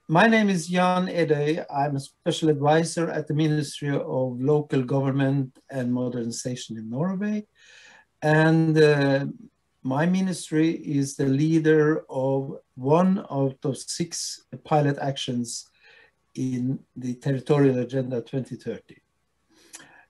My name is Jan Edøy. I'm a special advisor at the Ministry of Local Government and Modernization in Norway. And my ministry is the leader of one out of 6 pilot actions in the Territorial Agenda 2030.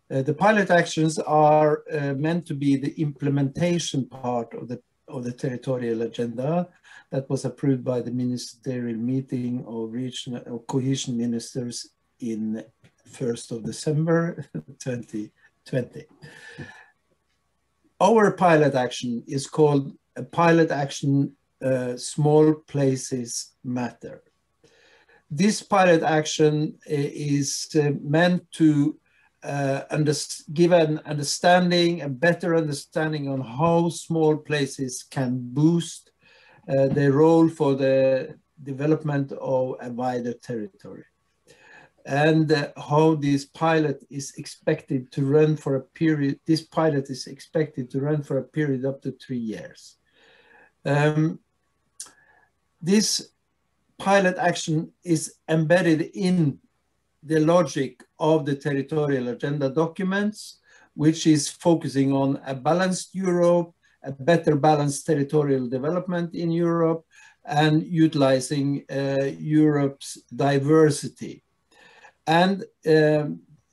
The pilot actions are meant to be the implementation part of the Territorial Agenda that was approved by the ministerial meeting of regional cohesion ministers in 1st of December 2020. Our pilot action is called a pilot action Small Places Matter. This pilot action is meant to give an understanding, a better understanding on how small places can boost their role for the development of a wider territory, and how this pilot is expected to run for a period. This pilot is expected to run for a period up to 3 years. This pilot action is embedded in the logic of the Territorial Agenda documents, which is focusing on a balanced Europe, a better balanced territorial development in Europe, and utilizing Europe's diversity. And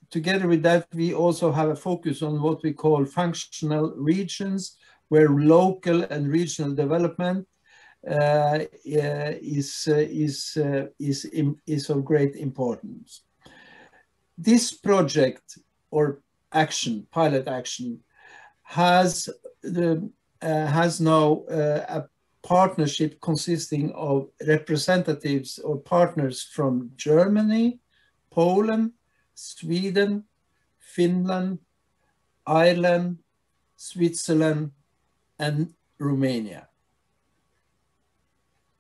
together with that, we also have a focus on what we call functional regions, where local and regional development is of great importance. This project or action, pilot action, has now a partnership consisting of representatives or partners from Germany, Poland, Sweden, Finland, Ireland, Switzerland, and Romania.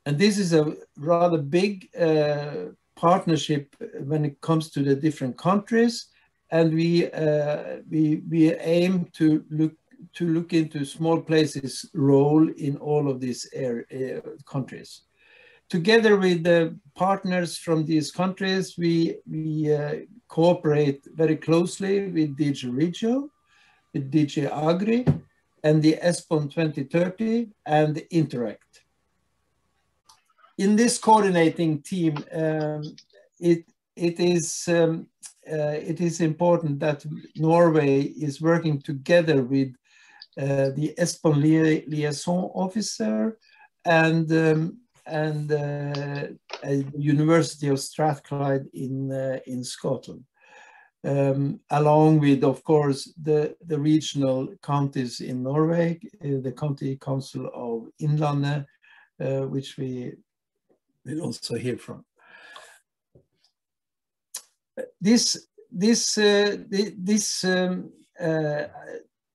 And this is a rather big partnership when it comes to the different countries, and we aim to look into small places' role in all of these countries. Together with the partners from these countries, we cooperate very closely with DG Regio, with DG Agri, and the ESPON 2030 and Interact. In this coordinating team, it is important that Norway is working together with the ESPON liaison officer and University of Strathclyde in Scotland, along with, of course, the regional counties in Norway, the County Council of Innlandet, which we will also hear from. This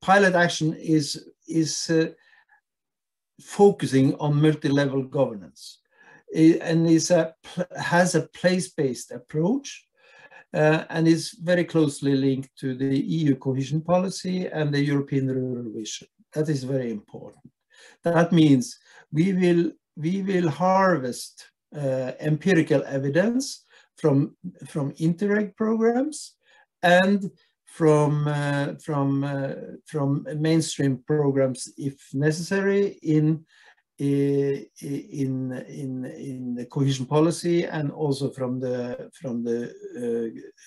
pilot action is focusing on multi-level governance, and has a place-based approach, and is very closely linked to the EU cohesion policy and the European rural vision. That is very important. That means we will harvest empirical evidence from Interreg programs and from mainstream programs, if necessary, in the cohesion policy, and also from the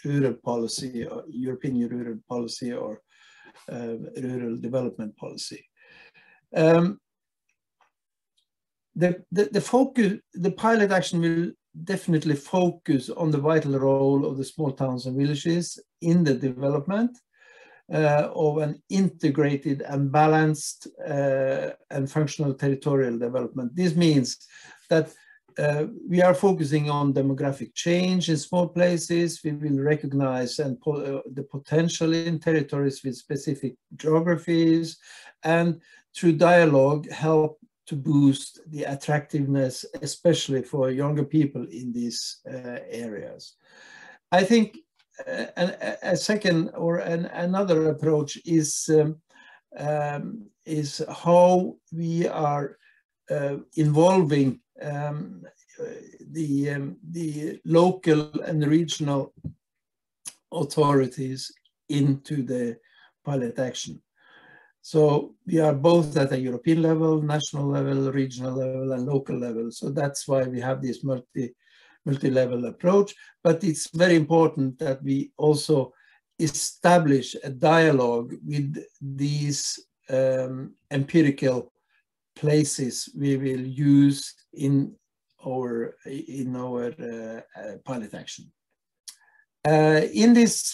rural policy, or European rural policy, or rural development policy. The pilot action will definitely focus on the vital role of the small towns and villages in the development of an integrated and balanced and functional territorial development. This means that we are focusing on demographic change in small places. We will recognize the potential in territories with specific geographies, and through dialogue help to boost the attractiveness, especially for younger people in these areas. I think a second or another approach is how we are involving the local and regional authorities into the pilot action. So we are both at a European level, national level, regional level, and local level. So that's why we have this multi-level approach. But it's very important that we also establish a dialogue with these empirical places we will use in our pilot action. In this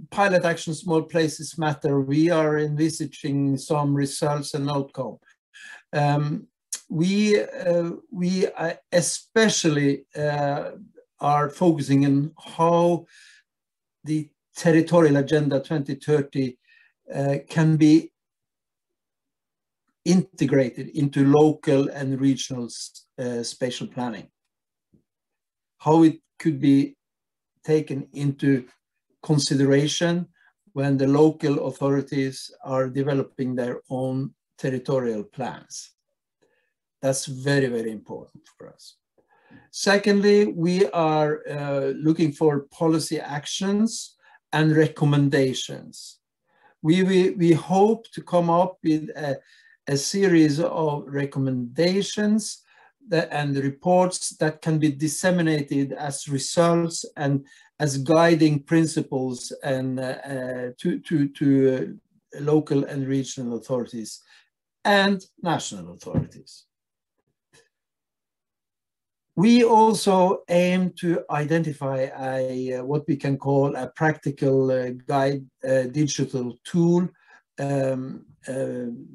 pilot action, Small Places Matter, we are envisaging some results and outcome. We especially are focusing on how the Territorial Agenda 2030 can be integrated into local and regional spatial planning. How it could be taken into consideration when the local authorities are developing their own territorial plans. That's very, very important for us. Secondly, we are looking for policy actions and recommendations. We hope to come up with a series of recommendations and reports that can be disseminated as results and as guiding principles and to local and regional authorities and national authorities. We also aim to identify what we can call a practical guide digital tool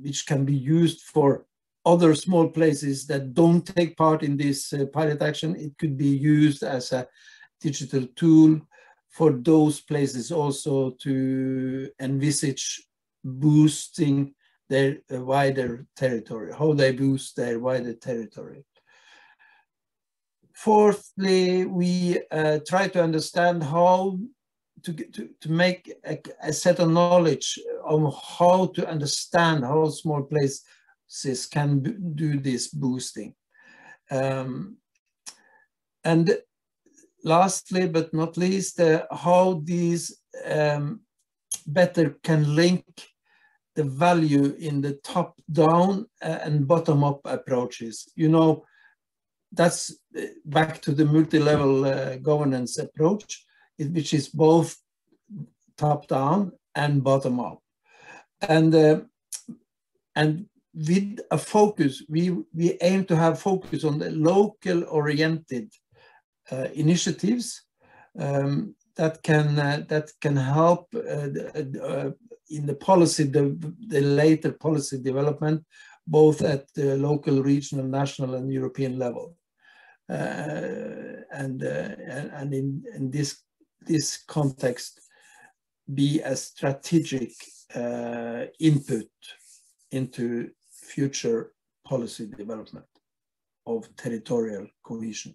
which can be used for other small places that don't take part in this pilot action. It could be used as a digital tool for those places also to envisage boosting their wider territory, how they boost their wider territory. Fourthly, we try to understand how to make a set of knowledge on how to understand how small places can do this boosting. And lastly, but not least, how these better can link the value in the top-down and bottom-up approaches. You know, that's back to the multi-level governance approach, which is both top-down and bottom-up. And with a focus, we aim to have focus on the local-oriented initiatives that can help in the policy, the later policy development, both at the local, regional, national, and European level. And in this context, be a strategic input into future policy development of territorial cohesion.